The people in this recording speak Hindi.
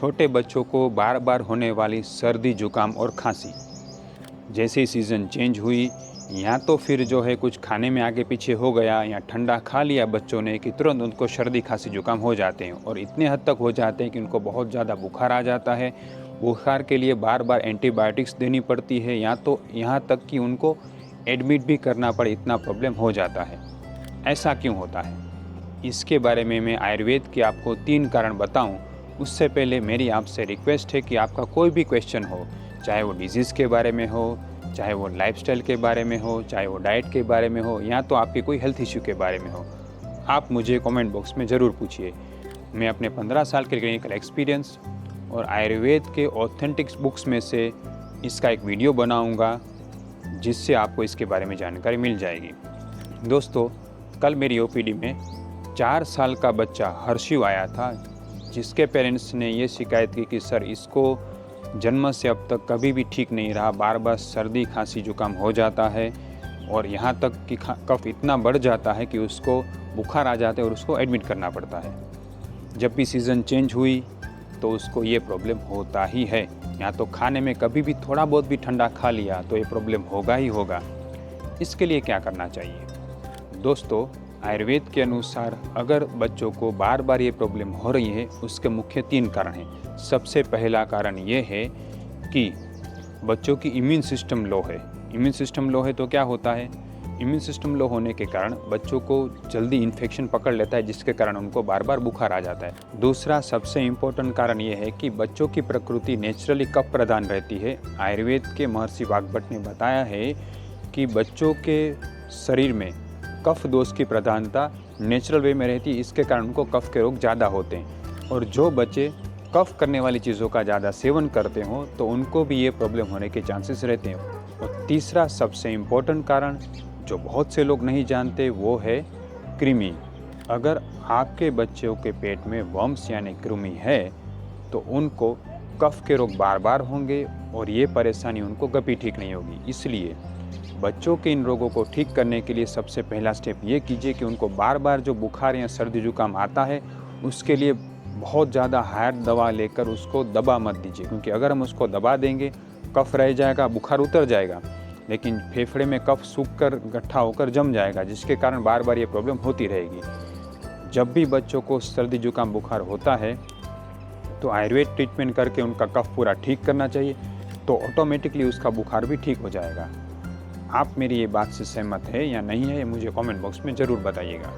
छोटे बच्चों को बार बार होने वाली सर्दी जुकाम और खांसी, जैसे ही सीज़न चेंज हुई या तो फिर जो है कुछ खाने में आगे पीछे हो गया या ठंडा खा लिया बच्चों ने कि तुरंत उनको सर्दी खांसी जुकाम हो जाते हैं और इतने हद तक हो जाते हैं कि उनको बहुत ज़्यादा बुखार आ जाता है। बुखार के लिए बार बार एंटीबायोटिक्स देनी पड़ती है या तो यहाँ तक कि उनको एडमिट भी करना पड़े, इतना प्रॉब्लम हो जाता है। ऐसा क्यों होता है? इसके बारे में मैं आयुर्वेद के आपको 3 कारण बताऊं, उससे पहले मेरी आपसे रिक्वेस्ट है कि आपका कोई भी क्वेश्चन हो, चाहे वो डिजीज़ के बारे में हो, चाहे वो लाइफस्टाइल के बारे में हो, चाहे वो डाइट के बारे में हो या तो आपके कोई हेल्थ इश्यू के बारे में हो, आप मुझे कमेंट बॉक्स में ज़रूर पूछिए। मैं अपने 15 साल के क्लिनिकल एक्सपीरियंस और आयुर्वेद के ऑथेंटिक बुक्स में से इसका एक वीडियो बनाऊंगा, जिससे आपको इसके बारे में जानकारी मिल जाएगी। दोस्तों, कल मेरी ओपीडी में 4 साल का बच्चा हर्षिव आया था, जिसके पेरेंट्स ने ये शिकायत की कि सर इसको जन्म से अब तक कभी भी ठीक नहीं रहा, बार बार सर्दी खांसी जुकाम हो जाता है और यहाँ तक कि कफ इतना बढ़ जाता है कि उसको बुखार आ जाता है और उसको एडमिट करना पड़ता है। जब भी सीज़न चेंज हुई तो उसको ये प्रॉब्लम होता ही है, या तो खाने में कभी भी थोड़ा बहुत भी ठंडा खा लिया तो ये प्रॉब्लम होगा ही होगा। इसके लिए क्या करना चाहिए? दोस्तों, आयुर्वेद के अनुसार अगर बच्चों को बार बार ये प्रॉब्लम हो रही है, उसके मुख्य 3 कारण हैं। सबसे पहला कारण ये है कि बच्चों की इम्यून सिस्टम लो है। इम्यून सिस्टम लो है तो क्या होता है? इम्यून सिस्टम लो होने के कारण बच्चों को जल्दी इन्फेक्शन पकड़ लेता है, जिसके कारण उनको बार बार बुखार आ जाता है। दूसरा सबसे इम्पोर्टेंट कारण ये है कि बच्चों की प्रकृति नेचुरली कफ प्रधान रहती है। आयुर्वेद के महर्षि वाग्भट ने बताया है कि बच्चों के शरीर में कफ दोष की प्रधानता नेचुरल वे में रहती है, इसके कारण उनको कफ के रोग ज़्यादा होते हैं। और जो बच्चे कफ करने वाली चीज़ों का ज़्यादा सेवन करते हो तो उनको भी ये प्रॉब्लम होने के चांसेस रहते हैं। और तीसरा सबसे इम्पोर्टेंट कारण जो बहुत से लोग नहीं जानते वो है कृमि। अगर आपके बच्चों के पेट में वर्म्स यानी कृमि है तो उनको कफ के रोग बार बार होंगे और ये परेशानी उनको कभी ठीक नहीं होगी। इसलिए बच्चों के इन रोगों को ठीक करने के लिए सबसे पहला स्टेप ये कीजिए कि उनको बार बार जो बुखार या सर्दी जुकाम आता है उसके लिए बहुत ज़्यादा हार्ड दवा लेकर उसको दबा मत दीजिए, क्योंकि अगर हम उसको दबा देंगे कफ रह जाएगा, बुखार उतर जाएगा, लेकिन फेफड़े में कफ सूख कर गट्ठा होकर जम जाएगा, जिसके कारण बार बार ये प्रॉब्लम होती रहेगी। जब भी बच्चों को सर्दी जुकाम बुखार होता है तो आयुर्वेद ट्रीटमेंट करके उनका कफ पूरा ठीक करना चाहिए, तो ऑटोमेटिकली उसका बुखार भी ठीक हो जाएगा। आप मेरी ये बात से सहमत है या नहीं है, मुझे कमेंट बॉक्स में ज़रूर बताइएगा।